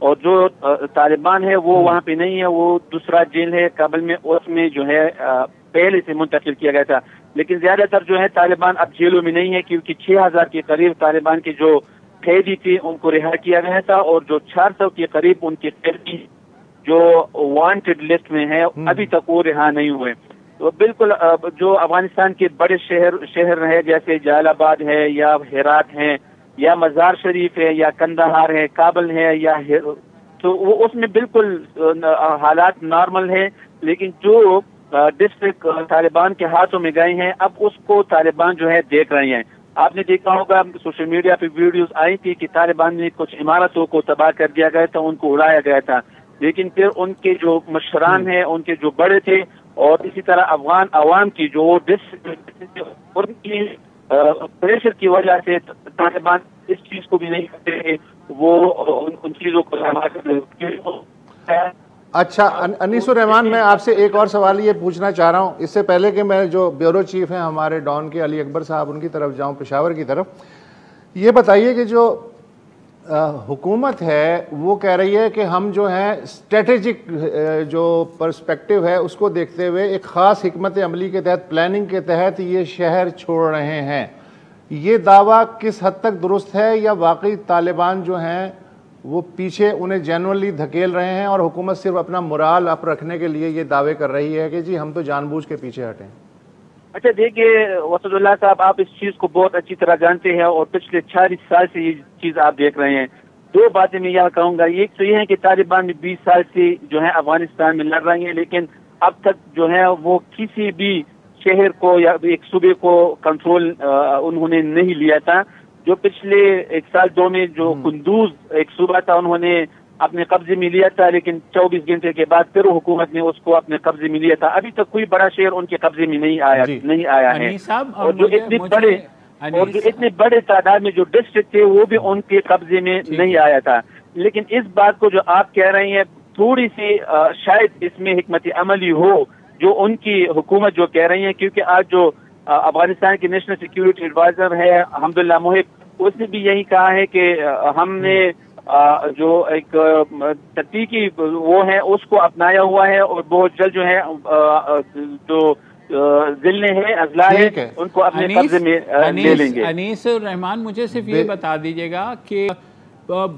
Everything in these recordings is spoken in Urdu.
اور جو طالبان ہے وہ وہاں پہ نہیں ہے، وہ دوسرا جیل ہے کابل میں، اس میں جو ہے پہلے سے منتقل کیا گیا تھا. لیکن زیادہ تر جو ہے طالبان اب جیلوں میں نہیں ہے، کیونکہ 6,000 کے قریب طالبان کے جو قیدی تھے ان کو رہا کیا گیا تھا، اور جو 400 کے قریب ان کے قیدی جو وانٹڈ لسٹ میں ہے ابھی تک وہ رہا نہیں ہوئے. تو بالکل جو افغانستان کے بڑے شہر ہے جیسے جلال آباد ہے یا ہرات ہے یا مزار شریف ہے یا کندہار ہے، کابل ہے یا تو وہ اس میں بالکل حالات نارمل ہے. لیکن جو ڈسٹرکٹ طالبان کے ہاتھوں میں گئے ہیں اب اس کو طالبان جو ہے دیکھ رہے ہیں. آپ نے دیکھا ہوگا سوشل میڈیا پہ ویڈیوز آئی تھی کہ طالبان نے کچھ عمارتوں کو تباہ کر دیا گیا تھا، ان کو اڑایا گیا تھا. لیکن پھر ان کے جو مشران ہیں، ان کے جو بڑے تھے، اور اسی طرح افغان عوام کی جو ان کی پریشر کی وجہ سے طالبان اس چیز کو بھی نہیں کرتے ہیں، وہ ان چیزوں کو اچھا انیس الرحمان، میں آپ سے ایک اور سوال یہ پوچھنا چاہ رہا ہوں اس سے پہلے کہ میں جو بیورو چیف ہیں ہمارے ڈان کے علی اکبر صاحب ان کی طرف جاؤں، پشاور کی طرف. یہ بتائیے کہ جو حکومت ہے وہ کہہ رہی ہے کہ ہم جو ہیں اسٹریٹجک جو پرسپیکٹو ہے اس کو دیکھتے ہوئے ایک خاص حکمت عملی کے تحت، پلاننگ کے تحت یہ شہر چھوڑ رہے ہیں. یہ دعویٰ کس حد تک درست ہے، یا واقعی طالبان جو ہیں وہ پیچھے انہیں جینوئنلی دھکیل رہے ہیں اور حکومت صرف اپنا مرال اپ رکھنے کے لیے یہ دعوے کر رہی ہے کہ جی ہم تو جان بوجھ کے پیچھے ہٹیں؟ اچھا دیکھیے وسعت اللہ صاحب، آپ اس چیز کو بہت اچھی طرح جانتے ہیں اور پچھلے 40 سال سے یہ چیز آپ دیکھ رہے ہیں. دو باتیں میں یہ کہوں گا. ایک تو یہ ہے کہ طالبان میں 20 سال سے جو ہے افغانستان میں لڑ رہے ہیں، لیکن اب تک جو ہے وہ کسی بھی شہر کو یا ایک صوبے کو کنٹرول انہوں نے نہیں لیا تھا. جو پچھلے 1 سال 2 میں جو قندوز ایک صوبہ تھا انہوں نے اپنے قبضے میں لیا تھا، لیکن 24 گھنٹے کے بعد پھر حکومت نے اس کو اپنے قبضے میں لیا تھا. ابھی تک کوئی بڑا شہر ان کے قبضے میں نہیں آیا ہے. اور جو اتنے بڑے تعداد میں جو ڈسٹرکٹ تھے وہ بھی ان کے قبضے میں نہیں آیا تھا. لیکن اس بات کو جو آپ کہہ رہے ہیں تھوڑی سی شاید اس میں حکمت عملی ہو جو ان کی حکومت جو کہہ رہی ہے، کیونکہ آج جو افغانستان کے نیشنل سیکیورٹی ایڈوائزر ہے حمداللہ محب، اس نے بھی یہی کہا ہے کہ ہم نے جو ایک تحقیقی وہ ہے اس کو اپنایا ہوا ہے، اور بہت جلد جو ہے جو ضلع ہے اضلاع ہے ان کو اپنے قبضے میں لے لیں گے. انیس الرحمان، مجھے صرف یہ بتا دیجیے گا کہ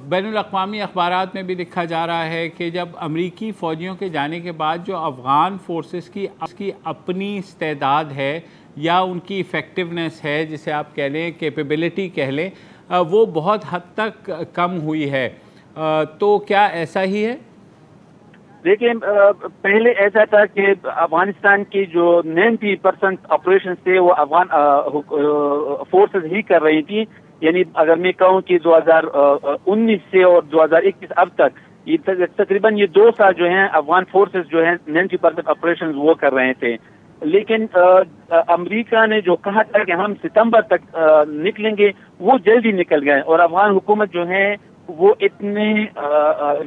بین الاقوامی اخبارات میں بھی لکھا جا رہا ہے کہ جب امریکی فوجیوں کے جانے کے بعد جو افغان فورسز کی اپنی استعداد ہے یا ان کی ایفیکٹونیس ہے، جسے آپ کہہ لیں کیپیبلٹی کہہ لیں، وہ بہت حد تک کم ہوئی ہے. تو کیا ایسا ہی ہے؟ دیکھیں پہلے ایسا تھا کہ افغانستان کی جو 90% آپریشن تھے وہ افغان فورسز ہی کر رہی تھی. یعنی اگر میں کہوں کہ 2019 سے اور 2021 اب تک یہ تقریباً یہ 2 سال جو ہیں افغان فورسز جو ہیں 90% آپریشن وہ کر رہے تھے. لیکن امریکہ نے جو کہا تھا کہ ہم ستمبر تک نکلیں گے وہ جلدی نکل گئے، اور افغان حکومت جو ہے وہ اتنے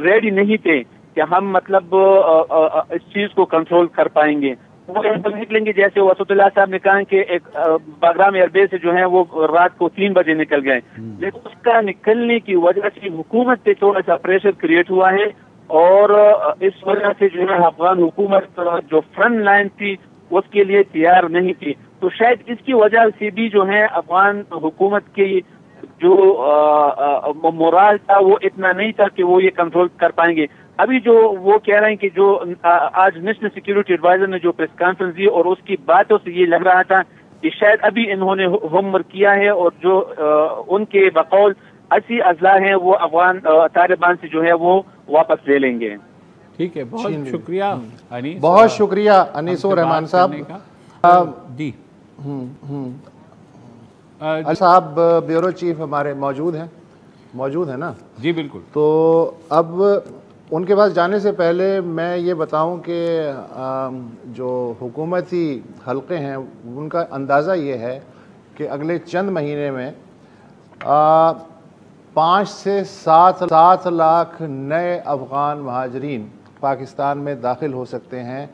ریڈی نہیں تھے کہ ہم مطلب اس چیز کو کنٹرول کر پائیں گے. وہ نکلیں گے جیسے وسعت اللہ صاحب نے کہا کہ ایک باگرام ایئر بیس سے جو ہے وہ رات کو 3 بجے نکل گئے. لیکن اس کا نکلنے کی وجہ سے حکومت پہ تھوڑا سا پریشر کریٹ ہوا ہے، اور اس وجہ سے جو ہے افغان حکومت جو فرنٹ لائن تھی اس کے لیے تیار نہیں تھی. تو شاید اس کی وجہ سے بھی جو ہے افغان حکومت کی جو مورال تھا وہ اتنا نہیں تھا کہ وہ یہ کنٹرول کر پائیں گے. ابھی جو وہ کہہ رہے ہیں کہ جو آج نیشنل سیکیورٹی ایڈوائزر نے جو پریس کانفرنس دی اور اس کی باتوں سے یہ لگ رہا تھا کہ شاید ابھی انہوں نے ہوم ورک کیا ہے، اور جو ان کے بقول 80 اضلاع ہیں وہ افغان طالبان سے جو ہے وہ واپس لے لیں گے. ٹھیک ہے، بہت شکریہ انیس. بہت شکریہ انیس الرحمان صاحب. جی صاحب بیورو چیف ہمارے موجود ہیں نا؟ جی بالکل. تو اب ان کے پاس جانے سے پہلے میں یہ بتاؤں کہ جو حکومتی حلقے ہیں ان کا اندازہ یہ ہے کہ اگلے چند مہینے میں 5 سے 7 لاکھ نئے افغان مہاجرین پاکستان میں داخل ہو سکتے ہیں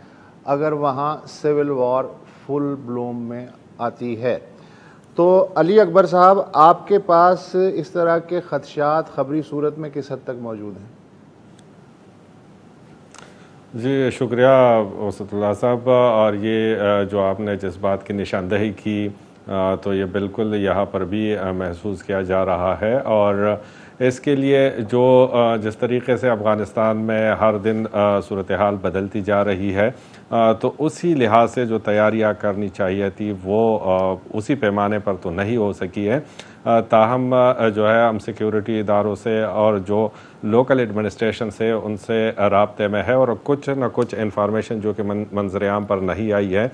اگر وہاں سول وار فل بلوم میں آتی ہے. تو علی اکبر صاحب، آپ کے پاس اس طرح کے خدشات خبری صورت میں کس حد تک موجود ہیں؟ جی شکریہ وسط اللہ صاحب، اور یہ جو آپ نے جس بات کی نشاندہی کی تو یہ بالکل یہاں پر بھی محسوس کیا جا رہا ہے، اور اس کے لیے جو جس طریقے سے افغانستان میں ہر دن صورتحال بدلتی جا رہی ہے، تو اسی لحاظ سے جو تیاریاں کرنی چاہیے تھی وہ اسی پیمانے پر تو نہیں ہو سکی ہے۔ تاہم جو ہے ہم سیکیورٹی اداروں سے اور جو لوکل ایڈمنسٹریشن سے ان سے رابطے میں ہے، اور کچھ نہ کچھ انفارمیشن جو کہ منظر عام پر نہیں آئی ہے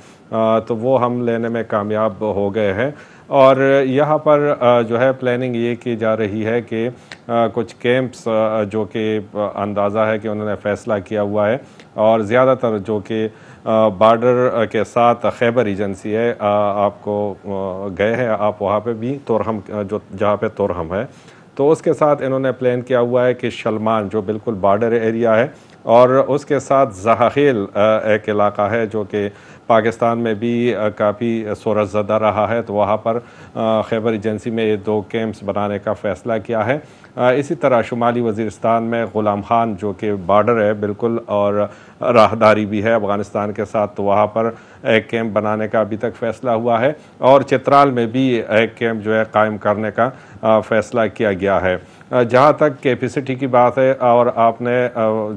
تو وہ ہم لینے میں کامیاب ہو گئے ہیں، اور یہاں پر جو ہے پلاننگ یہ کی جا رہی ہے کہ کچھ کیمپس جو کہ اندازہ ہے کہ انہوں نے فیصلہ کیا ہوا ہے، اور زیادہ تر جو کہ بارڈر کے ساتھ خیبر ایجنسی ہے، آپ کو گئے ہیں آپ وہاں پہ بھی، تورہم جو جہاں پہ تورہم ہے، تو اس کے ساتھ انہوں نے پلان کیا ہوا ہے کہ شلمان جو بالکل بارڈر ایریا ہے، اور اس کے ساتھ زہاخیل ایک علاقہ ہے جو کہ پاکستان میں بھی کافی صورت زدہ رہا ہے، تو وہاں پر خیبر ایجنسی میں یہ 2 کیمپس بنانے کا فیصلہ کیا ہے۔ اسی طرح شمالی وزیرستان میں غلام خان جو کہ بارڈر ہے بالکل اور راہداری بھی ہے افغانستان کے ساتھ، تو وہاں پر ایک کیمپ بنانے کا ابھی تک فیصلہ ہوا ہے، اور چترال میں بھی ایک کیمپ جو ہے قائم کرنے کا فیصلہ کیا گیا ہے۔ جہاں تک کیپیسٹی کی بات ہے، اور آپ نے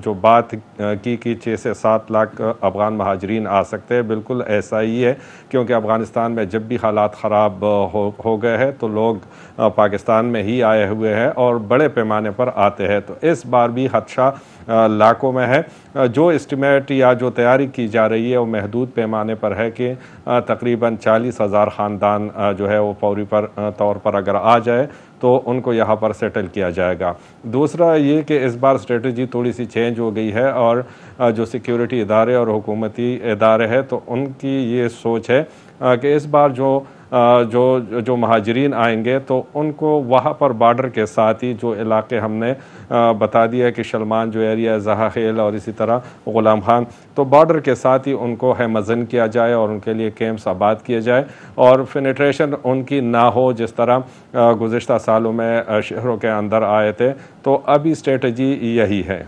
جو بات کی کہ 6 سے 7 لاکھ افغان مہاجرین آ سکتے ہیں، بالکل ایسا ہی ہے، کیونکہ افغانستان میں جب بھی حالات خراب ہو گئے ہیں تو لوگ پاکستان میں ہی آئے ہوئے ہیں اور بڑے پیمانے پر آتے ہیں، تو اس بار بھی خدشہ لاکھوں میں ہے۔ جو اسٹیمیٹ یا جو تیاری کی جا رہی ہے وہ محدود پیمانے پر ہے کہ تقریباً 40,000 خاندان جو ہے وہ فوری طور پر اگر آ جائے تو ان کو یہاں پر سیٹل کیا جائے گا۔ دوسرا یہ کہ اس بار اسٹریٹجی تھوڑی سی چینج ہو گئی ہے، اور جو سیکیورٹی ادارے اور حکومتی ادارے ہیں تو ان کی یہ سوچ ہے کہ اس بار جو مہاجرین آئیں گے تو ان کو وہاں پر بارڈر کے ساتھ ہی جو علاقے ہم نے بتا دیا ہے کہ شلمان جو ایریا ہے، زہاخیل اور اسی طرح غلام خان، تو بارڈر کے ساتھ ہی ان کو ہمزن کیا جائے اور ان کے لیے کیمپس آباد کیے جائے، اور فینیٹریشن ان کی نہ ہو جس طرح گزشتہ سالوں میں شہروں کے اندر آئے تھے، تو ابھی اسٹریٹجی یہی ہے۔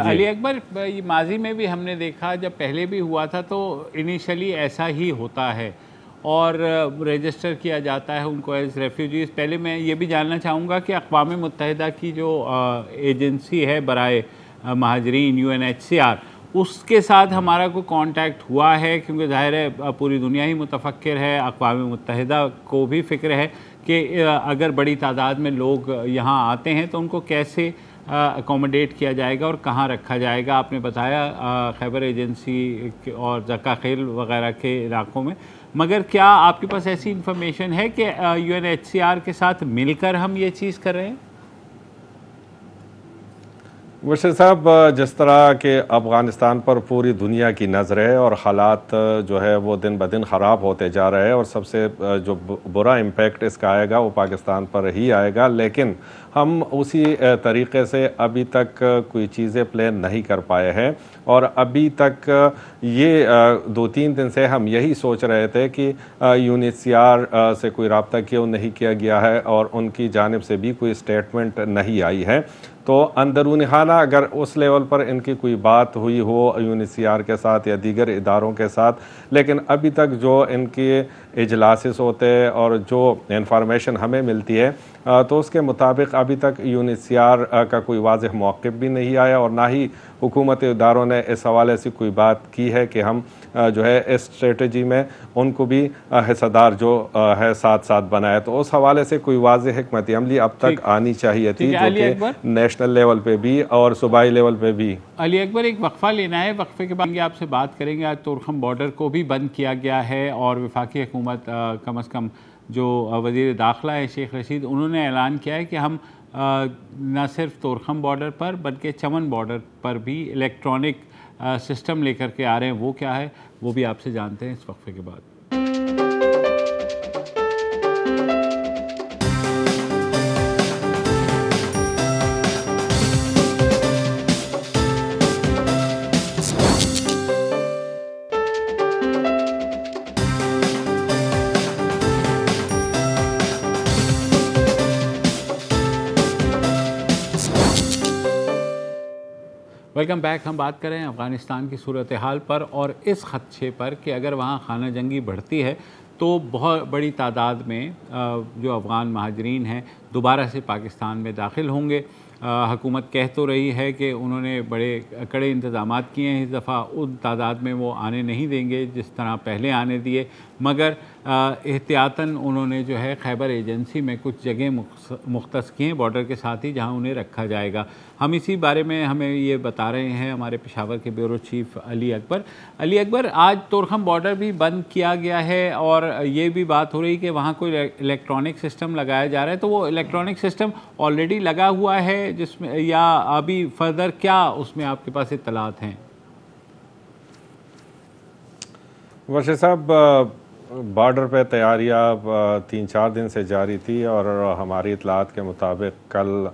علی اکبر، ماضی میں بھی ہم نے دیکھا، جب پہلے بھی ہوا تھا تو انیشلی ایسا ہی ہوتا ہے اور رجسٹر کیا جاتا ہے ان کو ایز ریفیوجیز۔ پہلے میں یہ بھی جاننا چاہوں گا کہ اقوام متحدہ کی جو ایجنسی ہے برائے مہاجرین UNHCR، اس کے ساتھ ہمارا کوئی کانٹیکٹ ہوا ہے؟ کیونکہ ظاہر ہے پوری دنیا ہی متفکر ہے، اقوام متحدہ کو بھی فکر ہے کہ اگر بڑی تعداد میں لوگ یہاں آتے ہیں تو ان کو کیسے اکوموڈیٹ کیا جائے گا اور کہاں رکھا جائے گا۔ آپ نے بتایا خیبر ایجنسی اور زکاخیل وغیرہ کے علاقوں میں، مگر کیا آپ کے پاس ایسی انفارمیشن ہے کہ UNHCR کے ساتھ مل کر ہم یہ چیز کر رہے ہیں؟ مبشر صاحب، جس طرح کہ افغانستان پر پوری دنیا کی نظر ہے اور حالات جو ہے وہ دن بدن خراب ہوتے جا رہے ہیں، اور سب سے جو برا امپیکٹ اس کا آئے گا وہ پاکستان پر ہی آئے گا، لیکن ہم اسی طریقے سے ابھی تک کوئی چیزیں پلان نہیں کر پائے ہیں، اور ابھی تک یہ 2-3 دن سے ہم یہی سوچ رہے تھے کہ UNHCR سے کوئی رابطہ کیوں نہیں کیا گیا ہے اور ان کی جانب سے بھی کوئی اسٹیٹمنٹ نہیں آئی ہے۔ تو اندرونی خانہ اگر اس لیول پر ان کی کوئی بات ہوئی ہو UNHCR کے ساتھ یا دیگر اداروں کے ساتھ، لیکن ابھی تک جو ان کے اجلاسز ہوتے ہیں اور جو انفارمیشن ہمیں ملتی ہے تو اس کے مطابق ابھی تک UNHCR کا کوئی واضح موقف بھی نہیں آیا، اور نہ ہی حکومت اداروں نے اس حوالے سے کوئی بات کی ہے کہ ہم جو ہے اس اسٹریٹجی میں ان کو بھی حصہ دار جو ہے ساتھ بنائے، تو اس حوالے سے کوئی واضح حکمت عملی اب تک آنی چاہیے تھی، جو کہ نیشنل لیول پہ بھی اور صوبائی لیول پہ بھی۔ علی اکبر، ایک وقفہ لینا ہے، وقفے کے بعد آپ سے بات کریں گے۔ آج تورخم بارڈر کو بھی بند کیا گیا ہے، اور وفاقی حکومت کم از کم جو وزیر داخلہ ہے شیخ رشید، انہوں نے اعلان کیا ہے کہ ہم نہ صرف تورخم بارڈر پر بلکہ چمن بارڈر پر بھی الیکٹرانک سسٹم لے کر کے آ رہے ہیں۔ وہ کیا ہے وہ بھی آپ سے جانتے ہیں اس وقفے کے بعد۔ Welcome back. ہم بات کریں افغانستان کی صورتحال پر اور اس خدشے پر کہ اگر وہاں خانہ جنگی بڑھتی ہے تو بہت بڑی تعداد میں جو افغان مہاجرین ہیں دوبارہ سے پاکستان میں داخل ہوں گے. حکومت کہہ تو رہی ہے کہ انہوں نے بڑے کڑے انتظامات کیے ہیں اس دفعہ، ان تعداد میں وہ آنے نہیں دیں گے جس طرح پہلے آنے دیے، مگر احتیاطاً انہوں نے جو ہے خیبر ایجنسی میں کچھ جگہ مختص کی ہیں بارڈر کے ساتھ ہی جہاں انہیں رکھا جائے گا. ہم اسی بارے میں ہمیں یہ بتا رہے ہیں ہمارے پشاور کے بیورو چیف علی اکبر. علی اکبر، آج تورخم بارڈر بھی بند کیا گیا ہے اور یہ بھی بات ہو رہی کہ وہاں کوئی الیکٹرانک سسٹم لگایا جا رہا ہے، تو وہ الیکٹرانک سسٹم آلریڈی لگا ہوا ہے جس میں، یا ابھی فردر کیا اس میں آپ کے پاس اطلاعات ہیں؟ وشی صاحب، بارڈر پہ تیاریاں 3-4 دن سے جاری تھی اور ہماری اطلاعات کے مطابق کل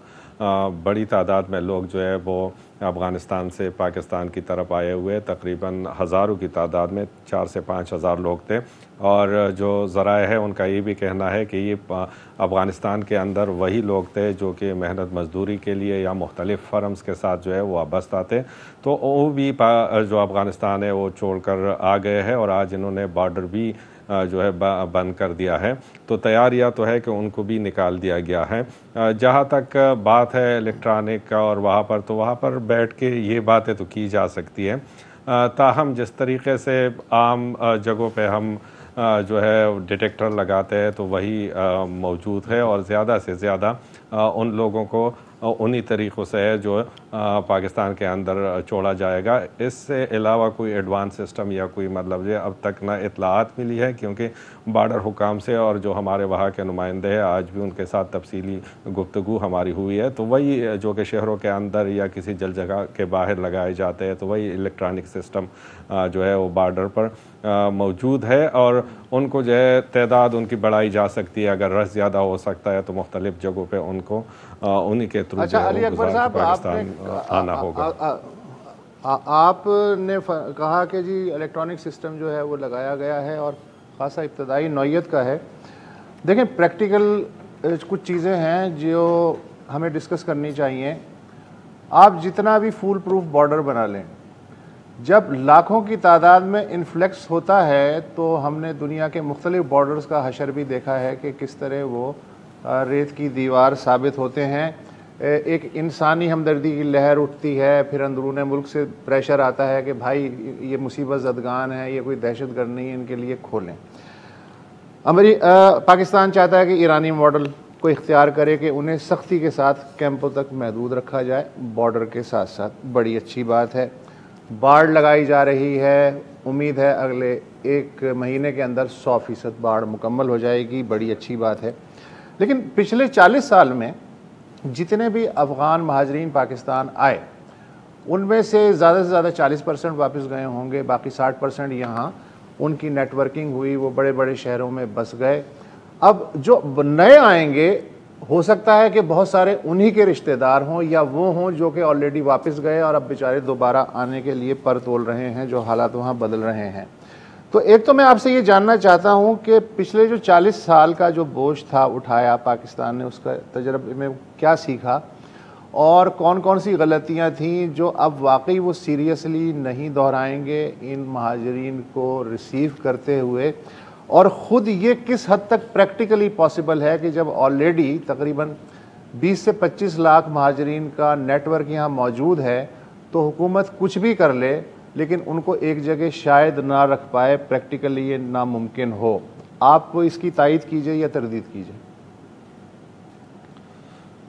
بڑی تعداد میں لوگ جو ہے وہ افغانستان سے پاکستان کی طرف آئے ہوئے، تقریباً ہزاروں کی تعداد میں 4 سے 5 ہزار لوگ تھے. اور جو ذرائع ہے ان کا یہ بھی کہنا ہے کہ یہ افغانستان کے اندر وہی لوگ تھے جو کہ محنت مزدوری کے لیے یا مختلف فرمز کے ساتھ جو ہے وہ وابستہ تھے، تو وہ بھی جو افغانستان ہے وہ چھوڑ کر آ گئے ہیں اور آج انہوں نے بارڈر بھی جو ہے بند کر دیا ہے. تو تیاریاں تو ہے کہ ان کو بھی نکال دیا گیا ہے. جہاں تک بات ہے الیکٹرانک کا اور وہاں پر بیٹھ کے یہ باتیں تو کی جا سکتی ہیں، تاہم جس طریقے سے عام جگہوں پہ ہم جو ہے ڈیٹیکٹر لگاتے ہیں تو وہی موجود ہے اور زیادہ سے زیادہ ان لوگوں کو انہی طریقوں سے ہے جو پاکستان کے اندر چھوڑا جائے گا. اس سے علاوہ کوئی ایڈوانس سسٹم یا کوئی مطلب اب تک نہ اطلاعات ملی ہے، کیونکہ بارڈر حکام سے اور جو ہمارے وہاں کے نمائندے ہیں آج بھی ان کے ساتھ تفصیلی گفتگو ہماری ہوئی ہے، تو وہی جو کہ شہروں کے اندر یا کسی جگہ کے باہر لگائے جاتے ہیں، تو وہی الیکٹرانک سسٹم جو ہے وہ بارڈر پر موجود ہے اور ان کو جو ہے تعداد ان کی بڑھائی جا سکتی ہے. اگر رش زیادہ ہو سکتا ہے تو مختلف جگہوں پہ ان کو انہی کے تھرو علی اکبر صاحب، پاکستان آنا ہوگا. آپ نے کہا کہ جی الیکٹرانک سسٹم جو ہے وہ لگایا گیا ہے اور خاصا ابتدائی نوعیت کا ہے. دیکھیں، پریکٹیکل کچھ چیزیں ہیں جو ہمیں ڈسکس کرنی چاہیے. آپ جتنا بھی فول پروف بارڈر بنا لیں، جب لاکھوں کی تعداد میں انفلیکس ہوتا ہے تو ہم نے دنیا کے مختلف بارڈرز کا حشر بھی دیکھا ہے کہ کس طرح وہ ریت کی دیوار ثابت ہوتے ہیں. ایک انسانی ہمدردی کی لہر اٹھتی ہے، پھر اندرون ملک سے پریشر آتا ہے کہ بھائی یہ مصیبت زدگان ہے، یہ کوئی دہشت گرد نہیں ہے، ان کے لیے کھولیں. پاکستان چاہتا ہے کہ ایرانی ماڈل کو اختیار کرے کہ انہیں سختی کے ساتھ کیمپوں تک محدود رکھا جائے بارڈر کے ساتھ ساتھ. بڑی اچھی بات ہے. باڑ لگائی جا رہی ہے، امید ہے اگلے 1 مہینے کے اندر 100% باڑ مکمل ہو جائے گی. بڑی اچھی بات ہے. لیکن پچھلے 40 سال میں جتنے بھی افغان مہاجرین پاکستان آئے ان میں سے زیادہ 40% واپس گئے ہوں گے، باقی 60% یہاں ان کی نیٹ ورکنگ ہوئی، وہ بڑے بڑے شہروں میں بس گئے. اب جو نئے آئیں گے ہو سکتا ہے کہ بہت سارے انہی کے رشتہ دار ہوں یا وہ ہوں جو کہ آلریڈی واپس گئے اور اب بیچارے دوبارہ آنے کے لیے پر تول رہے ہیں، جو حالات وہاں بدل رہے ہیں. تو ایک تو میں آپ سے یہ جاننا چاہتا ہوں کہ پچھلے جو 40 سال کا جو بوجھ تھا اٹھایا پاکستان نے، اس کا تجربے میں کیا سیکھا اور کون کون سی غلطیاں تھیں جو اب واقعی وہ سیریسلی نہیں دہرائیں گے ان مہاجرین کو ریسیو کرتے ہوئے، اور خود یہ کس حد تک پریکٹیکلی پاسبل ہے کہ جب آلریڈی تقریباً 20 سے 25 لاکھ مہاجرین کا نیٹ ورک یہاں موجود ہے تو حکومت کچھ بھی کر لے لیکن ان کو ایک جگہ شاید نہ رکھ پائے، پریکٹیکلی یہ ناممکن ہو. آپ اس کی تائید کیجئے یا تردید کیجئے.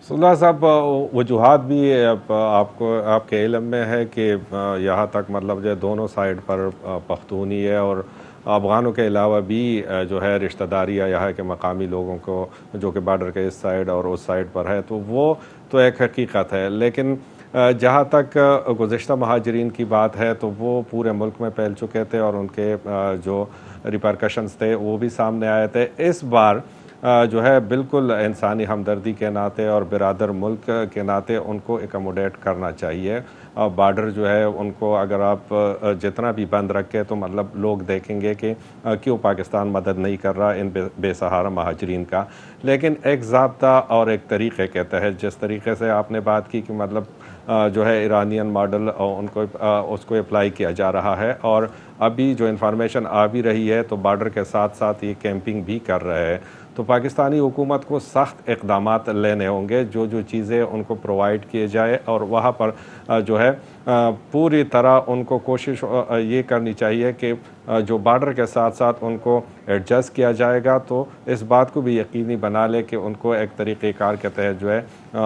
صلاح صاحب، وجوہات بھی آپ کے علم میں ہے کہ یہاں تک مطلب جو دونوں سائیڈ پر پختونی ہے اور افغانوں کے علاوہ بھی جو ہے رشتہ داری ہے یہاں کے مقامی لوگوں کو جو کہ بارڈر کے اس سائیڈ اور اس سائیڈ پر ہے، تو وہ تو ایک حقیقت ہے. لیکن جہاں تک گزشتہ مہاجرین کی بات ہے تو وہ پورے ملک میں پھیل چکے تھے اور ان کے جو ریپرکشنز تھے وہ بھی سامنے آئے تھے. اس بار جو ہے بالکل انسانی ہمدردی کے ناطے اور برادر ملک کے ناطے ان کو ایکوموڈیٹ کرنا چاہیے. بارڈر جو ہے ان کو اگر آپ جتنا بھی بند رکھے تو مطلب لوگ دیکھیں گے کہ کیوں پاکستان مدد نہیں کر رہا ان بے سہارا مہاجرین کا. لیکن ایک ضابطہ اور ایک طریقے کے تحت جس طریقے سے آپ نے بات کی کہ مطلب جو ہے ایرانین ماڈل اس کو اپلائی کیا جا رہا ہے, اور ابھی جو انفارمیشن آ بھی رہی ہے تو بارڈر کے ساتھ ساتھ یہ کیمپنگ بھی کر رہے ہیں. تو پاکستانی حکومت کو سخت اقدامات لینے ہوں گے, جو چیزیں ان کو پرووائڈ کیے جائے, اور وہاں پر جو ہے پوری طرح ان کو کوشش یہ کرنی چاہیے کہ جو بارڈر کے ساتھ ساتھ ان کو ایڈجسٹ کیا جائے گا تو اس بات کو بھی یقینی بنا لے کہ ان کو ایک طریقہ کار کے تحت جو ہے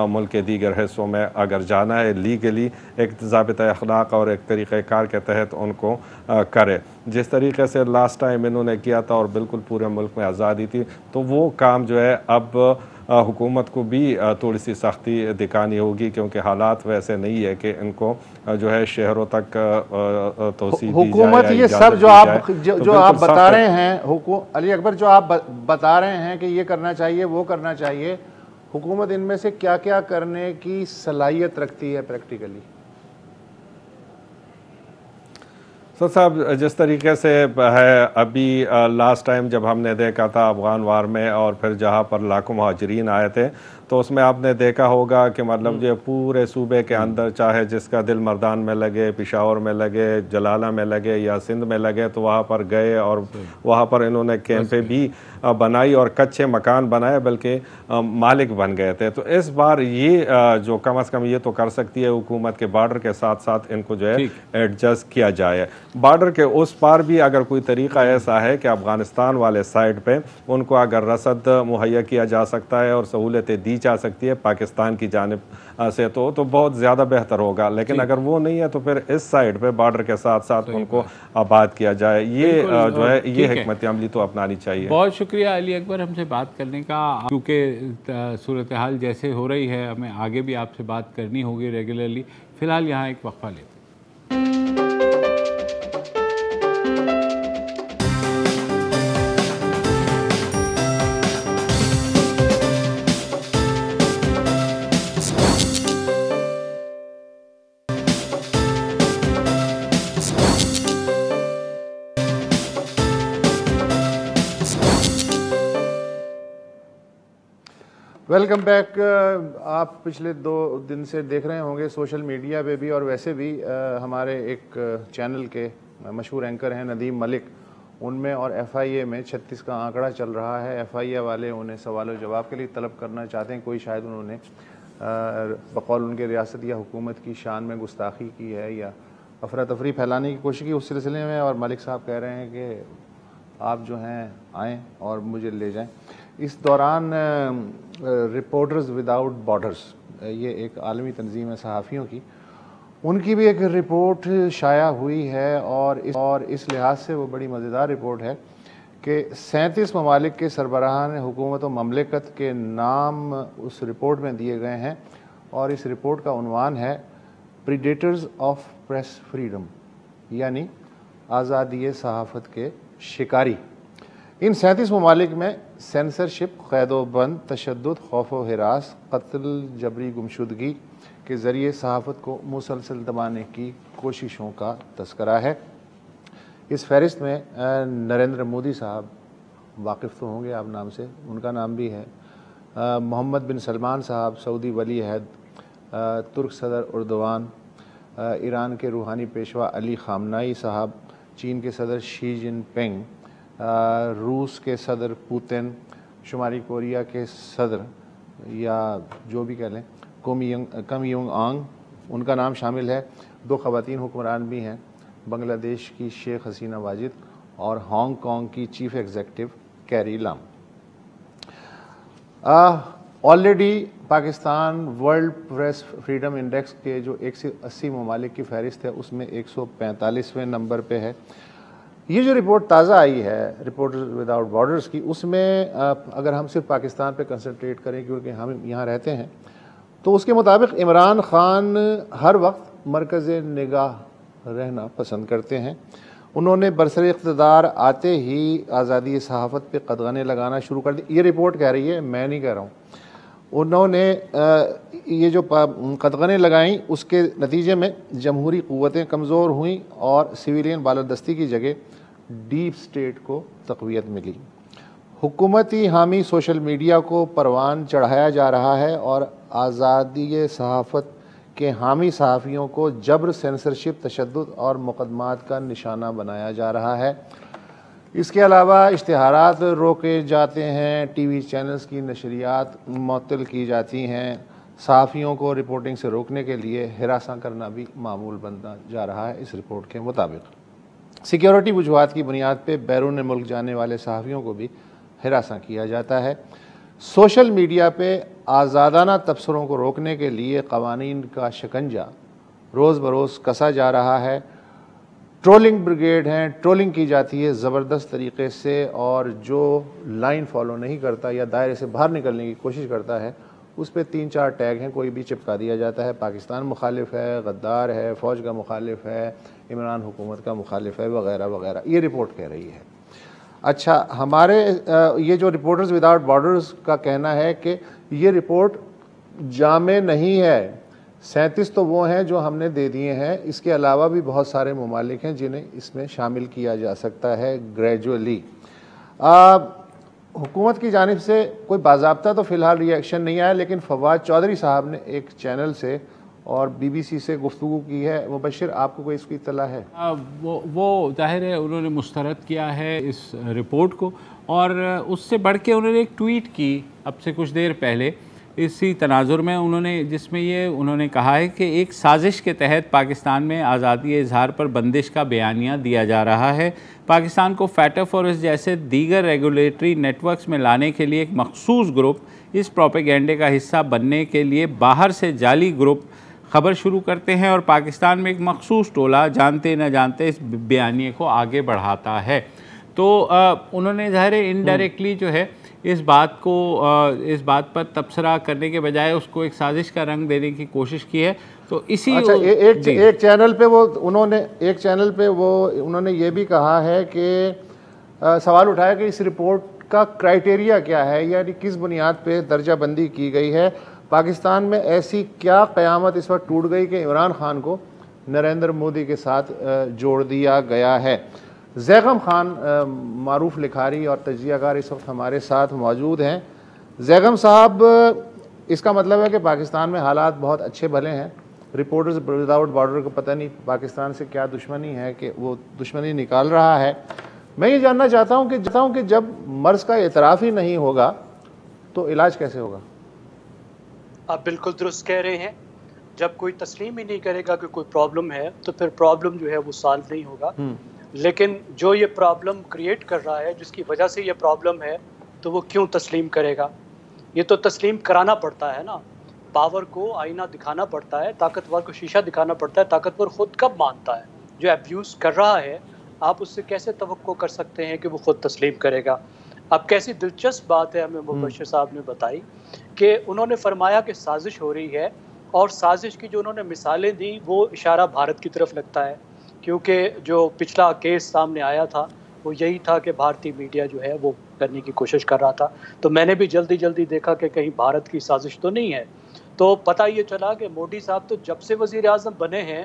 ملک کے دیگر حصوں میں اگر جانا ہے لیگلی ایک ضابطۂ اخلاق اور ایک طریقہ کار کے تحت ان کو کرے. جس طریقے سے لاسٹ ٹائم انہوں نے کیا تھا اور بالکل پورے ملک میں آزادی تھی, تو وہ کام جو ہے اب حکومت کو بھی تھوڑی سی سختی دکھانی ہوگی, کیونکہ حالات ویسے نہیں ہے کہ ان کو جو ہے شہروں تک توسیع دی جائے. حکومت یہ سب جو آپ بتا رہے ہیں علی اکبر, جو آپ بتا رہے ہیں کہ یہ کرنا چاہیے وہ کرنا چاہیے, حکومت ان میں سے کیا کیا کرنے کی صلاحیت رکھتی ہے پریکٹیکلی؟ سر صاحب, جس طریقے سے ہے ابھی لاسٹ ٹائم جب ہم نے دیکھا تھا افغان وار میں, اور پھر جہاں پر لاکھوں مہاجرین آئے تھے, تو اس میں آپ نے دیکھا ہوگا کہ مطلب یہ پورے صوبے کے اندر چاہے جس کا دل مردان میں لگے, پشاور میں لگے, جلالہ میں لگے یا سندھ میں لگے, تو وہاں پر گئے اور وہاں پر انہوں نے کیمپیں بھی بنائی اور کچے مکان بنائے, بلکہ مالک بن گئے تھے. تو اس بار یہ جو کم از کم یہ تو کر سکتی ہے حکومت کے بارڈر کے ساتھ ساتھ ان کو جو ہے ایڈجسٹ کیا جائے. بارڈر کے اس پار بھی اگر کوئی طریقہ ایسا ہے کہ افغانستان والے سائڈ پہ ان کو اگر رسد مہیا کیا جا سکتا ہے اور سہولتیں دی جا سکتی ہے پاکستان کی جانب سے, تو بہت زیادہ بہتر ہوگا. لیکن اگر وہ نہیں ہے تو پھر اس سائڈ پہ بارڈر کے ساتھ ساتھ ان کو آباد کیا جائے. یہ جو ہے یہ حکمت عملی تو اپنانی چاہیے. بہت شکریہ علی اکبر ہم سے بات کرنے کا, کیونکہ صورتحال جیسے ہو رہی ہے ہمیں آگے بھی آپ سے بات کرنی ہوگی ریگولرلی. فی الحال یہاں ایک وقفہ لیتے ہیں. Welcome back. آپ پچھلے 2 دن سے دیکھ رہے ہوں گے سوشل میڈیا پہ بھی اور ویسے بھی ہمارے ایک چینل کے مشہور اینکر ہیں ندیم ملک, ان میں اور ایف آئی اے میں 36 کا آنکڑا چل رہا ہے. ایف آئی اے والے انہیں سوال و جواب کے لیے طلب کرنا چاہتے ہیں. کوئی شاید انہوں نے بقول ان کے ریاست یا حکومت کی شان میں گستاخی کی ہے یا افراتفری پھیلانے کی کوشش کی اس سلسلے میں, اور ملک صاحب کہہ رہے ہیں کہ آپ جو ہیں آئیں اور مجھے لے جائیں. اس دوران رپورٹرز وداؤٹ بارڈرز, یہ ایک عالمی تنظیم ہے صحافیوں کی, ان کی بھی ایک رپورٹ شائع ہوئی ہے, اور اس لحاظ سے وہ بڑی مزیدار رپورٹ ہے کہ 37 ممالک کے سربراہان حکومت و مملکت کے نام اس رپورٹ میں دیے گئے ہیں, اور اس رپورٹ کا عنوان ہے پریڈیٹرز آف پریس فریڈم, یعنی آزادی صحافت کے شکاری. ان 37 ممالک میں سینسرشپ, قید و بند, تشدد, خوف و ہراس, قتل, جبری گمشدگی کے ذریعے صحافت کو مسلسل دبانے کی کوششوں کا تذکرہ ہے. اس فہرست میں نریندر مودی صاحب, واقف تو ہوں گے آپ نام سے, ان کا نام بھی ہے, محمد بن سلمان صاحب, سعودی ولی عہد, ترک صدر اردوان, ایران کے روحانی پیشوا علی خامنائی صاحب, چین کے صدر شی جن پنگ, روس کے صدر پوتن, شمالی کوریا کے صدر یا جو بھی کہہ لیں کم یونگ آنگ, ان کا نام شامل ہے. 2 خواتین حکمران بھی ہیں, بنگلہ دیش کی شیخ حسینہ واجد اور ہانگ کانگ کی چیف ایگزیکٹو کیری لام. Already Pakistan world press freedom index کے جو 180 ممالک کی فہرست ہے اس میں 145ویں نمبر پہ ہے. یہ جو رپورٹ تازہ آئی ہے رپورٹرز وداؤٹ بارڈرز کی, اس میں اگر ہم صرف پاکستان پہ کنسنٹریٹ کریں کیونکہ ہم یہاں رہتے ہیں, تو اس کے مطابق عمران خان ہر وقت مرکز نگاہ رہنا پسند کرتے ہیں. انہوں نے برسر اقتدار آتے ہی آزادی صحافت پہ قدغنیں لگانا شروع کر دی. یہ رپورٹ کہہ رہی ہے, میں نہیں کہہ رہا ہوں. انہوں نے یہ جو قدغنیں لگائیں اس کے نتیجے میں جمہوری قوتیں کمزور ہوئیں اور سویلین بالادستی کی جگہ ڈیپ سٹیٹ کو تقویت ملی۔ حکومتی حامی سوشل میڈیا کو پروان چڑھایا جا رہا ہے اور آزادی صحافت کے حامی صحافیوں کو جبر، سینسرشپ، تشدد اور مقدمات کا نشانہ بنایا جا رہا ہے۔ اس کے علاوہ اشتہارات روکے جاتے ہیں، ٹی وی چینلز کی نشریات معطل کی جاتی ہیں، صحافیوں کو رپورٹنگ سے روکنے کے لیے ہراساں کرنا بھی معمول بنتا جا رہا ہے۔ اس رپورٹ کے مطابق سیکیورٹی وجوہات کی بنیاد پہ بیرون ملک جانے والے صحافیوں کو بھی ہراساں کیا جاتا ہے۔ سوشل میڈیا پہ آزادانہ تبصروں کو روکنے کے لیے قوانین کا شکنجہ روز بروز کسا جا رہا ہے۔ ٹرولنگ بریگیڈ ہیں، ٹرولنگ کی جاتی ہے زبردست طریقے سے، اور جو لائن فالو نہیں کرتا یا دائرے سے باہر نکلنے کی کوشش کرتا ہے اس پہ 3-4 ٹیگ ہیں، کوئی بھی چپکا دیا جاتا ہے، پاکستان مخالف ہے، غدار ہے، فوج کا مخالف ہے، عمران حکومت کا مخالف ہے، وغیرہ وغیرہ، یہ رپورٹ کہہ رہی ہے۔ اچھا، ہمارے یہ جو رپورٹرز وداؤٹ بارڈرز کا کہنا ہے کہ یہ رپورٹ جامع نہیں ہے، 37 تو وہ ہیں جو ہم نے دے دیے ہیں، اس کے علاوہ بھی بہت سارے ممالک ہیں جنہیں اس میں شامل کیا جا سکتا ہے گریجولی۔ حکومت کی جانب سے کوئی باضابطہ تو فی الحال ری ایکشن نہیں آیا، لیکن فواد چودھری صاحب نے ایک چینل سے اور بی بی سی سے گفتگو کی ہے۔ مبشر، آپ کو کوئی اس کی اطلاع ہے؟ وہ ظاہر ہے انہوں نے مسترد کیا ہے اس رپورٹ کو، اور اس سے بڑھ کے انہوں نے ایک ٹویٹ کی اب سے کچھ دیر پہلے اسی تناظر میں، جس میں یہ انہوں نے کہا ہے کہ ایک سازش کے تحت پاکستان میں آزادی اظہار پر بندش کا بیانیہ دیا جا رہا ہے۔ پاکستان کو فیٹف اور اس جیسے دیگر ریگولیٹری نیٹ ورکس میں لانے کے لیے ایک مخصوص گروپ اس پروپیگنڈے کا حصہ بننے کے لیے باہر سے جعلی گروپ خبر شروع کرتے ہیں، اور پاکستان میں ایک مخصوص ٹولہ جانتے نہ جانتے اس بیانیے کو آگے بڑھاتا ہے۔ تو انہوں نے ظاہر انڈائریکٹلی جو ہے اس بات پر تبصرہ کرنے کے بجائے اس کو ایک سازش کا رنگ دینے کی کوشش کی ہے۔ تو اسی ایک چینل پہ انہوں نے یہ بھی کہا ہے کہ سوال اٹھایا کہ اس رپورٹ کا کرائیٹیریا کیا ہے، یعنی کس بنیاد پہ درجہ بندی کی گئی ہے۔ پاکستان میں ایسی کیا قیامت اس وقت ٹوٹ گئی کہ عمران خان کو نریندر مودی کے ساتھ جوڑ دیا گیا ہے۔ زیغم خان معروف لکھاری اور تجزیہ کار اس وقت ہمارے ساتھ موجود ہیں۔ زیغم صاحب، اس کا مطلب ہے کہ پاکستان میں حالات بہت اچھے بھلے ہیں، رپورٹرز وداؤٹ بارڈر کو پتہ نہیں پاکستان سے کیا دشمنی ہے کہ وہ دشمنی نکال رہا ہے۔ میں یہ جاننا چاہتا ہوں کہ جب مرض کا اعتراف ہی نہیں ہوگا تو علاج کیسے ہوگا؟ آپ بالکل درست کہہ رہے ہیں، جب کوئی تسلیم ہی نہیں کرے گا کہ کوئی پرابلم ہے تو پھر پرابلم جو ہے وہ سالو نہیں ہوگا۔ لیکن جو یہ پرابلم کریٹ کر رہا ہے، جس کی وجہ سے یہ پرابلم ہے، تو وہ کیوں تسلیم کرے گا؟ یہ تو تسلیم کرانا پڑتا ہے نا، پاور کو آئینہ دکھانا پڑتا ہے، طاقتور کو شیشہ دکھانا پڑتا ہے۔ طاقتور خود کب مانتا ہے؟ جو ایبیوز کر رہا ہے، آپ اس سے کیسے توقع کر سکتے ہیں کہ وہ خود تسلیم کرے گا؟ اب کیسی دلچسپ بات ہے ہمیں مبشر صاحب نے بتائی کہ انہوں نے فرمایا کہ سازش ہو رہی ہے، اور سازش کی جو انہوں نے مثالیں دی وہ اشارہ بھارت کی طرف لگتا ہے، کیونکہ جو پچھلا کیس سامنے آیا تھا وہ یہی تھا کہ بھارتی میڈیا جو ہے وہ کرنے کی کوشش کر رہا تھا۔ تو میں نے بھی جلدی دیکھا کہ کہیں بھارت کی سازش تو نہیں ہے، تو پتہ یہ چلا کہ مودی صاحب تو جب سے وزیر اعظم بنے ہیں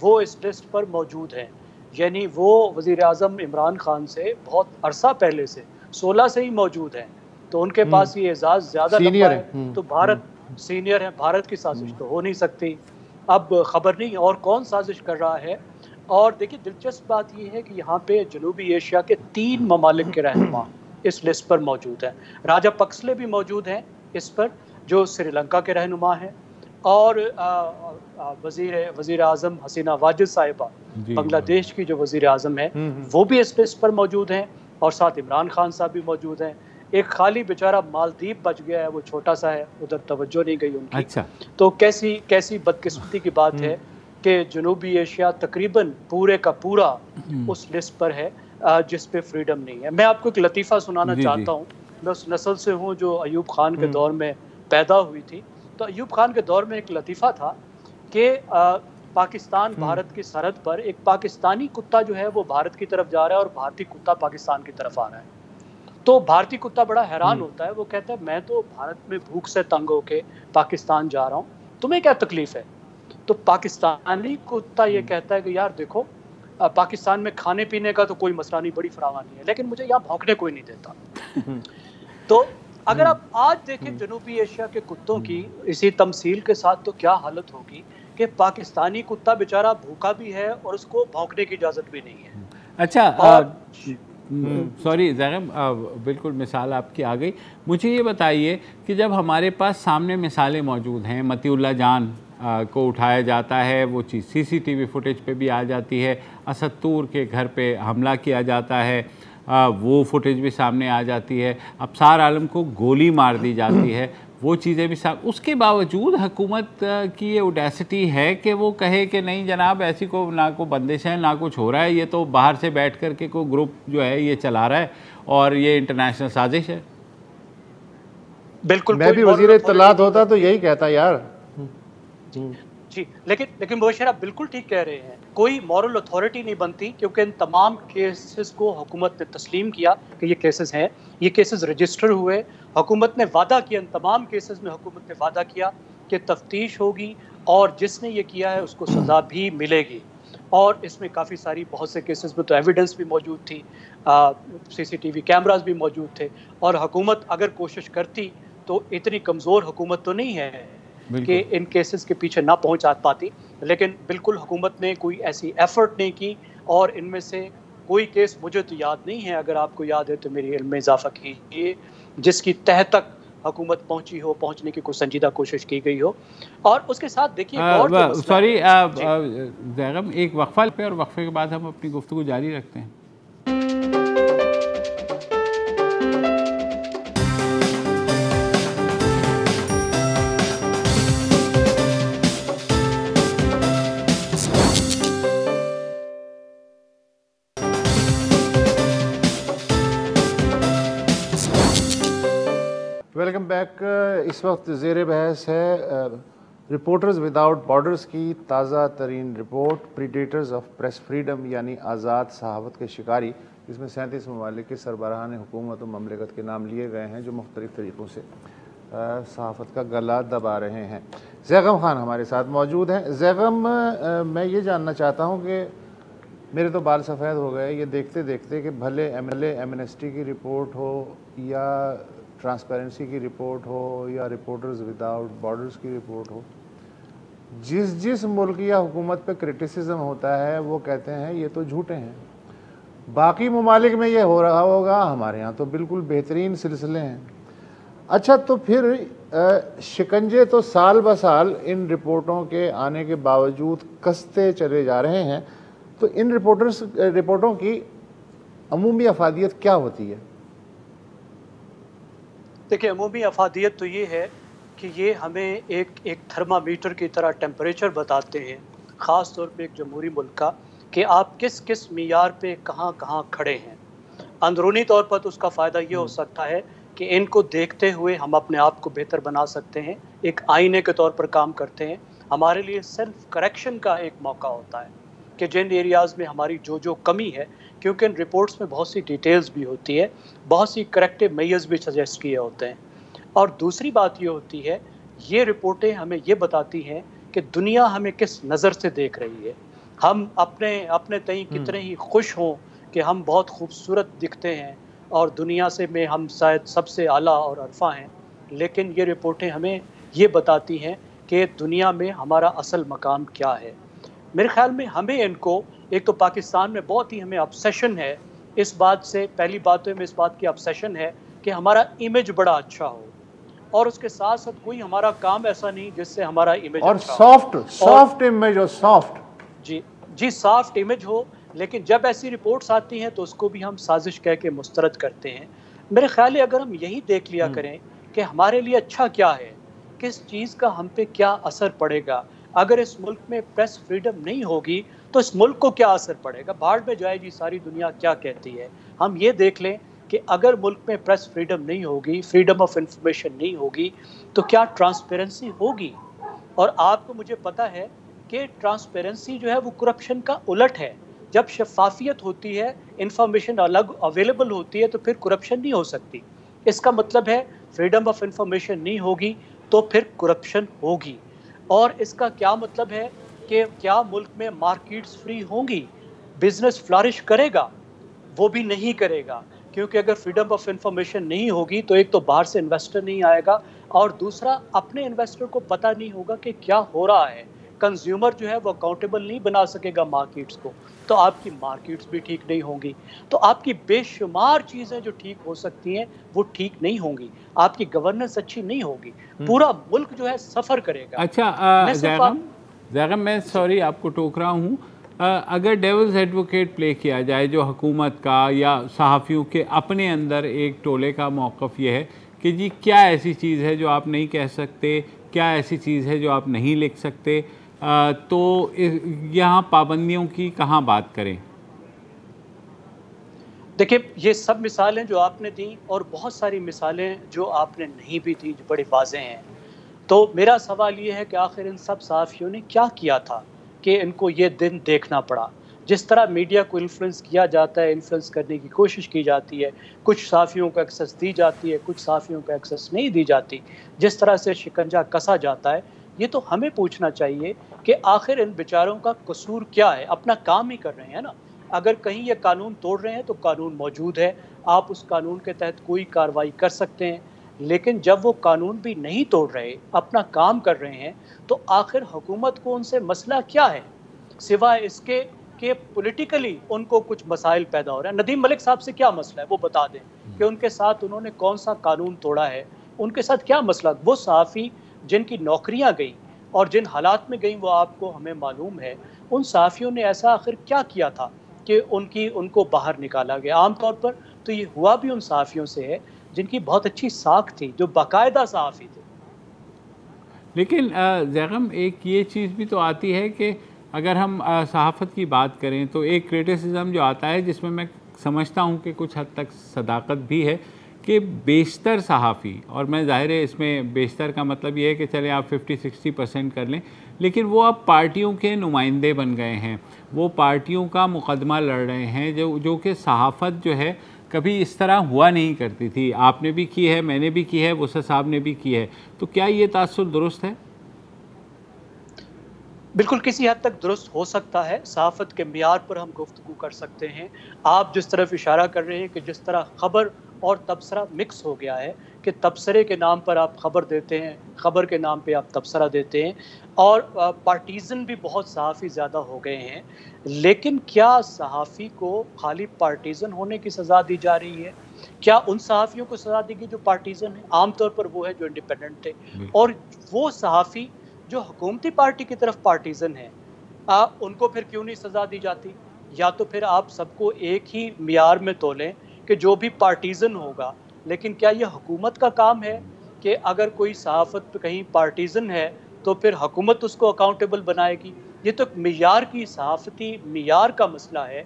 وہ اس لسٹ پر موجود ہیں، یعنی وہ وزیر اعظم عمران خان سے بہت عرصہ پہلے سے 16 سے ہی موجود ہیں، تو ان کے پاس یہ اعزاز زیادہ لمبا ہے، تو بھارت سینئر ہے، بھارت کی سازش تو ہو نہیں سکتی۔ اب خبر نہیں اور کون سازش کر رہا ہے۔ اور دیکھیے دلچسپ بات یہ ہے کہ یہاں پہ جنوبی ایشیا کے 3 ممالک کے رہنما اس لسٹ پر موجود ہیں۔ راجہ پکسلے بھی موجود ہیں اس پر، جو سری لنکا کے رہنما ہیں، اور وزیر اعظم حسینہ واجد صاحبہ بنگلہ دیش کی جو وزیر اعظم ہے وہ بھی اس لسٹ پر موجود ہیں، اور ساتھ عمران خان صاحب بھی موجود ہیں۔ ایک خالی بیچارہ مالدیپ بچ گیا ہے، وہ چھوٹا سا ہے، ادھر توجہ نہیں گئی ان کی۔ تو کیسی بدقسمتی کی بات ہے کہ جنوبی ایشیا تقریباً پورے کا پورا اس لسٹ پر ہے جس پہ فریڈم نہیں ہے۔ میں آپ کو ایک لطیفہ سنانا چاہتا ہوں، میں اس نسل سے ہوں جو ایوب خان کے دور میں پیدا ہوئی تھی۔ تو ایوب خان کے دور میں ایک لطیفہ تھا کہ پاکستان بھارت کی سرحد پر ایک پاکستانی کتا جو ہے وہ بھارت کی طرف جا رہا ہے اور بھارتی کتا پاکستان کی طرف آ رہا ہے۔ تو بھارتی کتا بڑا حیران ہوتا ہے، وہ کہتا ہے میں تو بھارت میں بھوک سے تنگ ہو کے پاکستان جا رہا ہوں، تمہیں کیا تکلیف ہے؟ تو پاکستانی کتا یہ کہتا ہے کہ یار دیکھو پاکستان میں کھانے پینے کا تو کوئی مسئلہ نہیں، بڑی فراوانی ہے، لیکن مجھے یہاں بھونکنے کوئی نہیں دیتا۔ تو اگر آپ آج دیکھیں جنوبی ایشیا کے کتوں کی اسی تمثیل کے ساتھ تو کیا حالت ہوگی کہ پاکستانی کتا بیچارہ بھوکا بھی ہے اور اس کو بھونکنے کی اجازت بھی نہیں ہے۔ اچھا سوری زیغم، بالکل مثال آپ کی آ گئی۔ مجھے یہ بتائیے کہ جب ہمارے پاس سامنے مثالیں موجود ہیں، متی اللہ جان کو اٹھایا جاتا ہے، وہ چیز سی سی ٹی وی فوٹیج پہ بھی آ جاتی ہے، اسد طور کے گھر پہ حملہ کیا جاتا ہے، وہ فوٹیج بھی سامنے آ جاتی ہے، ابصار عالم کو گولی مار دی جاتی ہے، وہ چیزیں بھی اس کے باوجود حکومت کی یہ اوڈیسٹی ہے کہ وہ کہے کہ نہیں جناب ایسی نہ کوئی بندش ہے، نہ کچھ ہو رہا ہے، یہ تو باہر سے بیٹھ کر کے کوئی گروپ جو ہے یہ چلا رہا ہے اور یہ انٹرنیشنل سازش ہے۔ بالکل، میں بھی وزیر اطلاعات ہوتا تو یہی کہتا یار۔ جی لیکن مبشر آپ بالکل ٹھیک کہہ رہے ہیں، کوئی مورل اتھارٹی نہیں بنتی، کیونکہ ان تمام کیسز کو حکومت نے تسلیم کیا کہ یہ کیسز ہیں، یہ کیسز رجسٹر ہوئے، حکومت نے وعدہ کیا، ان تمام کیسز میں حکومت نے وعدہ کیا کہ تفتیش ہوگی اور جس نے یہ کیا ہے اس کو سزا بھی ملے گی، اور اس میں کافی ساری بہت سے کیسز میں تو ایویڈنس بھی موجود تھی، سی سی ٹی وی کیمراز بھی موجود تھے، اور حکومت اگر کوشش کرتی تو اتنی کمزور حکومت تو نہیں ہے کہ ان کیسز کے پیچھے نہ پہنچ پاتی، لیکن بالکل حکومت نے کوئی ایسی ایفرٹ نہیں کی، اور ان میں سے کوئی کیس مجھے تو یاد نہیں ہے، اگر آپ کو یاد ہے تو میری علم میں اضافہ کیجیے، جس کی تہ تک حکومت پہنچی ہو، پہنچنے کی کوئی سنجیدہ کوشش کی گئی ہو۔ اور اس کے ساتھ دیکھیے سوری زیغم، ایک وقفہ پہ، اور وقفے کے بعد ہم اپنی گفتگو جاری رکھتے ہیں۔ Welcome back. اس وقت زیر بحث ہے رپورٹرز وداؤٹ بارڈرز کی تازہ ترین report predators of press freedom, یعنی آزاد صحافت کے شکاری، جس میں 37 ممالک کے سربراہان حکومت و مملکت کے نام لیے گئے ہیں جو مختلف طریقوں سے صحافت کا گلا دبا رہے ہیں۔ زیغم خان ہمارے ساتھ موجود ہیں۔ زیغم، میں یہ جاننا چاہتا ہوں کہ میرے تو بال سفید ہو گئے یہ دیکھتے دیکھتے کہ بھلے ایمنسٹی کی رپورٹ ہو یا ٹرانسپیرنسی کی رپورٹ ہو یا رپورٹرز وداؤٹ بارڈرز کی رپورٹ ہو، جس ملک یا حکومت پہ کرٹیسزم ہوتا ہے وہ کہتے ہیں یہ تو جھوٹے ہیں، باقی ممالک میں یہ ہو رہا ہوگا، ہمارے ہاں تو بالکل بہترین سلسلے ہیں۔ اچھا، تو پھر شکنجے تو سال بہ سال ان رپورٹوں کے آنے کے باوجود کستے چلے جا رہے ہیں، تو ان رپورٹوں کی عمومی افادیت کیا ہوتی ہے؟ دیکھیں، عمومی افادیت تو یہ ہے کہ یہ ہمیں ایک تھرمامیٹر کی طرح ٹیمپریچر بتاتے ہیں، خاص طور پہ ایک جمہوری ملک کا، کہ آپ کس معیار پہ کہاں کھڑے ہیں۔ اندرونی طور پر تو اس کا فائدہ یہ ہو سکتا ہے کہ ان کو دیکھتے ہوئے ہم اپنے آپ کو بہتر بنا سکتے ہیں، ایک آئینے کے طور پر کام کرتے ہیں، ہمارے لیے سیلف کریکشن کا ایک موقع ہوتا ہے کہ جن ایریاز میں ہماری جو کمی ہے، کیونکہ ان رپورٹس میں بہت سی ڈیٹیلز بھی ہوتی ہے، بہت سی کریکٹیو میئرز بھی سجیسٹ کیے ہوتے ہیں۔ اور دوسری بات یہ ہوتی ہے، یہ رپورٹیں ہمیں یہ بتاتی ہیں کہ دنیا ہمیں کس نظر سے دیکھ رہی ہے، ہم اپنے تئیں کتنے ہی خوش ہوں کہ ہم بہت خوبصورت دکھتے ہیں اور دنیا سے میں ہم شاید سب سے اعلیٰ اور عرفہ ہیں، لیکن یہ رپورٹیں ہمیں یہ بتاتی ہیں کہ دنیا میں ہمارا اصل مقام کیا ہے۔ میرے خیال میں ہمیں ان کو، ایک تو پاکستان میں بہت ہی ہمیں obsession ہے اس بات سے، پہلی بات تو ہمیں اس بات کی obsession ہے کہ ہمارا امیج بڑا اچھا ہو، اور اس کے ساتھ ساتھ کوئی ہمارا کام ایسا نہیں جس سے ہمارا امیج اور اچھا ہو، سافٹ امیج ہو، سافٹ جی سافٹ امیج ہو، لیکن جب ایسی رپورٹس آتی ہیں تو اس کو بھی ہم سازش کہہ کے مسترد کرتے ہیں۔ میرے خیال ہے اگر ہم یہی دیکھ لیا کریں کہ ہمارے لیے اچھا کیا ہے، کس چیز کا ہم پہ کیا اثر پڑے گا، اگر اس ملک میں پریس فریڈم نہیں ہوگی تو اس ملک کو کیا اثر پڑے گا، بھاڑ میں جائے جی ساری دنیا کیا کہتی ہے۔ ہم یہ دیکھ لیں کہ اگر ملک میں پریس فریڈم نہیں ہوگی، فریڈم آف انفارمیشن نہیں ہوگی، تو کیا ٹرانسپیرنسی ہوگی؟ اور آپ کو مجھے پتا ہے کہ ٹرانسپیرنسی جو ہے وہ کرپشن کا الٹ ہے۔ جب شفافیت ہوتی ہے، انفارمیشن الگ اویلیبل ہوتی ہے، تو پھر کرپشن نہیں ہو سکتی۔ اس کا مطلب ہے فریڈم آف انفارمیشن نہیں ہوگی تو پھر کرپشن ہوگی۔ اور اس کا کیا مطلب ہے کہ کیا ملک میں مارکیٹس فری ہوں گی، بزنس فلارش کرے گا؟ وہ بھی نہیں کرے گا، کیونکہ اگر فریڈم آف انفارمیشن نہیں ہوگی تو ایک تو باہر سے انویسٹر نہیں آئے گا، اور دوسرا اپنے انویسٹر کو پتہ نہیں ہوگا کہ کیا ہو رہا ہے۔ کنزیومر جو ہے وہ اکاؤنٹیبل نہیں بنا سکے گا مارکیٹس کو، تو آپ کی مارکیٹس بھی ٹھیک نہیں ہوں گی، تو آپ کی بے شمار چیزیں جو ٹھیک ہو سکتی ہیں وہ ٹھیک نہیں ہوں گی، آپ کی گورننس اچھی نہیں ہوگی، پورا ملک جو ہے سفر کرے گا۔ اچھا زیغم، میں سوری آپ کو ٹوک رہا ہوں، اگر ڈیولز ایڈوکیٹ پلے کیا جائے جو حکومت کا یا صحافیوں کے اپنے اندر ایک ٹولے کا موقف یہ ہے کہ جی کیا ایسی چیز ہے جو آپ نہیں کہہ سکتے، کیا ایسی چیز ہے جو آپ نہیں لکھ سکتے، تو یہاں پابندیوں کی کہاں بات کریں؟ دیکھیں، یہ سب مثالیں جو آپ نے دیں اور بہت ساری مثالیں جو آپ نے نہیں بھی دیں جو بڑی واضح ہیں، تو میرا سوال یہ ہے کہ آخر ان سب صحافیوں نے کیا کیا تھا کہ ان کو یہ دن دیکھنا پڑا؟ جس طرح میڈیا کو انفلوئنس کیا جاتا ہے، انفلوئنس کرنے کی کوشش کی جاتی ہے، کچھ صحافیوں کو ایکسس دی جاتی ہے، کچھ صحافیوں کو ایکسس نہیں دی جاتی، جس طرح سے شکنجہ کسا جاتا ہے، یہ تو ہمیں پوچھنا چاہیے کہ آخر ان بیچاروں کا قصور کیا ہے؟ اپنا کام ہی کر رہے ہیں نا۔ اگر کہیں یہ قانون توڑ رہے ہیں تو قانون موجود ہے، آپ اس قانون کے تحت کوئی کارروائی کر سکتے ہیں، لیکن جب وہ قانون بھی نہیں توڑ رہے، اپنا کام کر رہے ہیں، تو آخر حکومت کو ان سے مسئلہ کیا ہے سوائے اس کے کہ پولیٹیکلی ان کو کچھ مسائل پیدا ہو رہے ہیں؟ ندیم ملک صاحب سے کیا مسئلہ ہے وہ بتا دیں کہ ان کے ساتھ انہوں نے کون سا قانون توڑا ہے، ان کے ساتھ کیا مسئلہ؟ وہ صحافی جن کی نوکریاں گئیں اور جن حالات میں گئیں وہ آپ کو ہمیں معلوم ہے، ان صحافیوں نے ایسا آخر کیا کیا تھا کہ ان کو باہر نکالا گیا؟ عام طور پر تو یہ ہوا بھی ان صحافیوں سے ہے جن کی بہت اچھی ساکھ تھی، جو باقاعدہ صحافی تھے۔ لیکن زیغم، ایک یہ چیز بھی تو آتی ہے کہ اگر ہم صحافت کی بات کریں تو ایک کریٹیسزم جو آتا ہے جس میں سمجھتا ہوں کہ کچھ حد تک صداقت بھی ہے کہ بیشتر صحافی، اور میں ظاہر ہے اس میں بیشتر کا مطلب یہ ہے کہ چلیں آپ 50-60% کر لیں، لیکن وہ اب پارٹیوں کے نمائندے بن گئے ہیں، وہ پارٹیوں کا مقدمہ لڑ رہے ہیں، جو کہ صحافت جو ہے کبھی اس طرح ہوا نہیں کرتی تھی۔ آپ نے بھی کی ہے، میں نے بھی کی ہے، وسعت صاحب نے بھی کی ہے، تو کیا یہ تاثر درست ہے؟ بالکل کسی حد تک درست ہو سکتا ہے، صحافت کے معیار پر ہم گفتگو کر سکتے ہیں۔ آپ جس طرف اشارہ کر رہے ہیں کہ جس طرح خبر اور تبصرہ مکس ہو گیا ہے کہ تبصرے کے نام پر آپ خبر دیتے ہیں، خبر کے نام پہ آپ تبصرہ دیتے ہیں، اور پارٹیزن بھی بہت صحافی زیادہ ہو گئے ہیں، لیکن کیا صحافی کو خالی پارٹیزن ہونے کی سزا دی جا رہی ہے؟ کیا ان صحافیوں کو سزا دی گئی جو پارٹیزن ہیں؟ عام طور پر وہ ہے جو انڈیپینڈنٹ تھے، اور وہ صحافی جو حکومتی پارٹی کی طرف پارٹیزن ہیں، ان کو پھر کیوں نہیں سزا دی جاتی؟ یا تو پھر آپ سب کو ایک ہی معیار میں تولیں کہ جو بھی پارٹیزن ہوگا، لیکن کیا یہ حکومت کا کام ہے کہ اگر کوئی صحافت کہیں پارٹیزن ہے تو پھر حکومت اس کو اکاؤنٹیبل بنائے گی؟ یہ تو معیار کی، صحافتی معیار کا مسئلہ ہے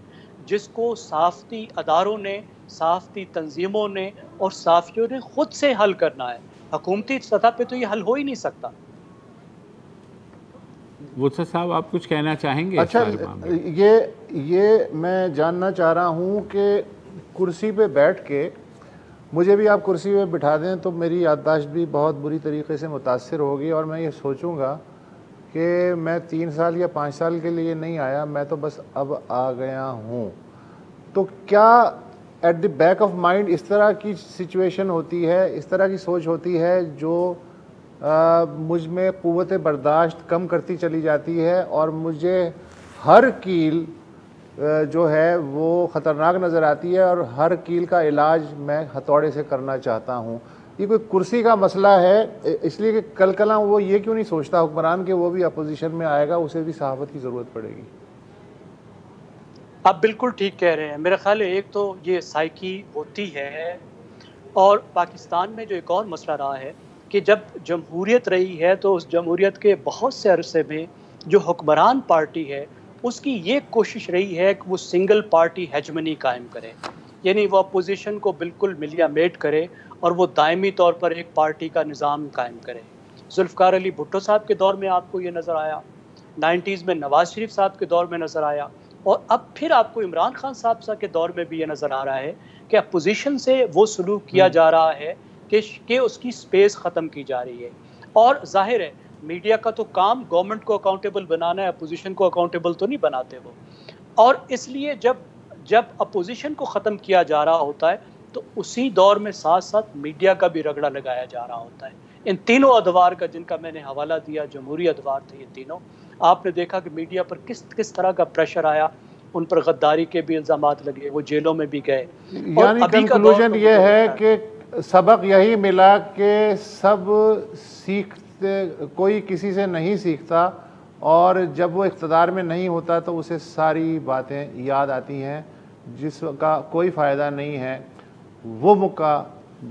جس کو صحافتی اداروں نے، صحافتی تنظیموں نے اور صحافیوں نے خود سے حل کرنا ہے۔ حکومتی سطح پہ تو یہ حل ہو ہی نہیں سکتا۔ وسعت صاحب، آپ کچھ کہنا چاہیں گے؟ اچھا، یہ میں جاننا چاہ رہا ہوں کہ کرسی پہ بیٹھ کے مجھے بھی آپ کرسی پہ بٹھا دیں تو میری یادداشت بھی بہت بری طریقے سے متاثر ہوگی، اور میں یہ سوچوں گا کہ میں 3 سال یا 5 سال کے لیے نہیں آیا، میں تو بس اب آ گیا ہوں۔ تو کیا at the back of mind اس طرح کی سچویشن ہوتی ہے، اس طرح کی سوچ ہوتی ہے جو مجھ میں قوت برداشت کم کرتی چلی جاتی ہے، اور مجھے ہر کیل جو ہے وہ خطرناک نظر آتی ہے، اور ہر کیل کا علاج میں ہتھوڑے سے کرنا چاہتا ہوں؟ یہ کوئی کرسی کا مسئلہ ہے، اس لیے کہ کل کلاں وہ یہ کیوں نہیں سوچتا حکمران کہ وہ بھی اپوزیشن میں آئے گا، اسے بھی صحافت کی ضرورت پڑے گی؟ آپ بالکل ٹھیک کہہ رہے ہیں۔ میرا خیال ہے ایک تو یہ سائیکی ہوتی ہے، اور پاکستان میں جو ایک اور مسئلہ رہا ہے کہ جب جمہوریت رہی ہے تو اس جمہوریت کے بہت سے عرصے میں جو حکمران پارٹی ہے اس کی یہ کوشش رہی ہے کہ وہ سنگل پارٹی ہیجمنی قائم کرے، یعنی وہ اپوزیشن کو بالکل ملیا میٹ کرے اور وہ دائمی طور پر ایک پارٹی کا نظام قائم کرے۔ ذوالفقار علی بھٹو صاحب کے دور میں آپ کو یہ نظر آیا، 90s میں نواز شریف صاحب کے دور میں نظر آیا، اور اب پھر آپ کو عمران خان صاحب کے دور میں بھی یہ نظر آ رہا ہے کہ اپوزیشن سے وہ سلوک کیا جا رہا ہے کہ اس کی سپیس ختم کی جا رہی ہے. اور ظاہر ہے میڈیا کا تو کام گورنمنٹ کو اکاؤنٹیبل بنانا ہے، اپوزیشن کو اکاؤنٹیبل تو نہیں بناتے وہ. اور اس لیے جب اپوزیشن کو ختم کیا جا رہا ہوتا ہے تو اسی دور میں ساتھ ساتھ میڈیا کا بھی رگڑا لگایا جا رہا ہوتا ہے. ان تینوں ادوار کا جن کا میں نے حوالہ دیا، جمہوری ادوار تھے یہ تینوں، آپ نے دیکھا کہ میڈیا پر کس طرح کا پریشر آیا، ان پر غداری کے بھی الزامات لگے، وہ جیلوں میں بھی گئے. یعنی کنکلوژن یہ ہے کہ سبق یہی ملا کہ سب سیکھتے، کوئی کسی سے نہیں سیکھتا، اور جب وہ اقتدار میں نہیں ہوتا تو اسے ساری باتیں یاد آتی ہیں جس کا کوئی فائدہ نہیں ہے. وہ موقع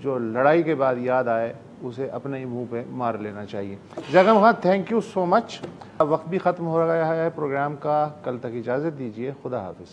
جو لڑائی کے بعد یاد آئے اسے اپنے ہی منہ پہ مار لینا چاہیے. جگم خان تھینک یو سو مچ. وقت بھی ختم ہو رہا ہے پروگرام کا، کل تک اجازت دیجیے. خدا حافظ.